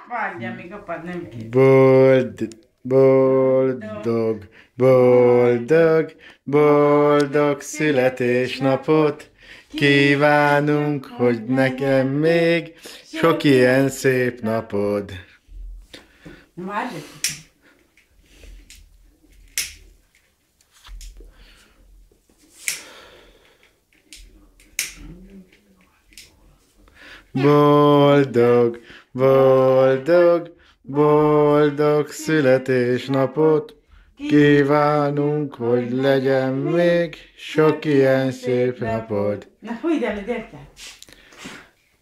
Várjál, még apád nem kész. Boldog, boldog, boldog születésnapot kívánunk, hogy nekem még sok ilyen szép napod. Várjál. Boldog, boldog, boldog születésnapot kívánunk, hogy legyen még sok ilyen szép napod. Na, fújd el, gyertek!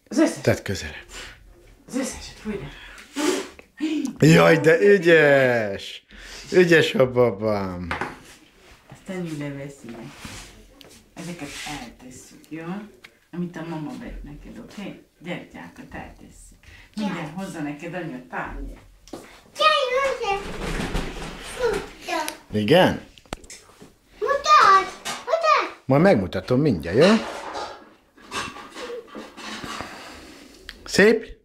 Az összes, Tedd közelebb. az összeset fújd el. Jaj, de ügyes! Ügyes a babám. Azt ennyi veszi meg. Ezeket eltesszük, jó? Amit a mama vett neked, oké? Okay? Gyertyákat eltesszük. Minden hozza neked anya tányért. Igen? Mutasd! Majd megmutatom mindjárt, jó? Szép?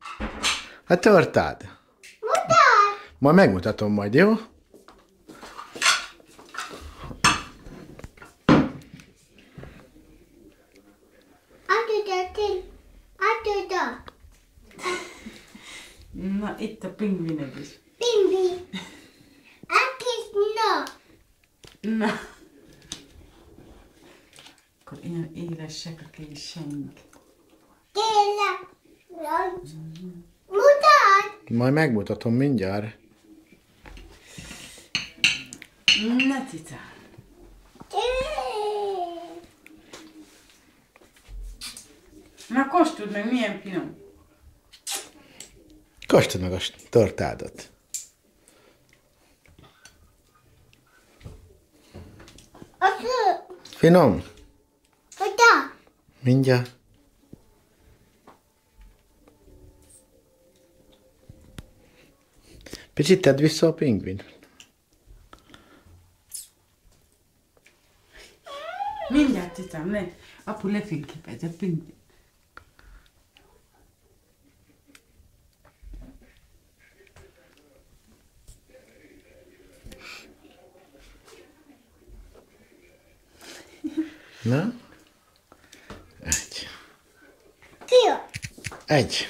A tortád? Majd megmutatom majd, jó? Na, itt a pingvined is. Bimbi! Akis no! Na. Akkor ilyen élesek a késeink. Tényleg! Mutasd! Majd megmutatom mindjárt. Na, cica. Na, kóstold meg, milyen finom. Kóstold meg a tortádat. Finom? Oda! Mindjárt. Picit tedd vissza a pingvin. Mindjárt, cicám, ne. Apu lefényképez a pingvin. Na? Egy. Szia! Egy.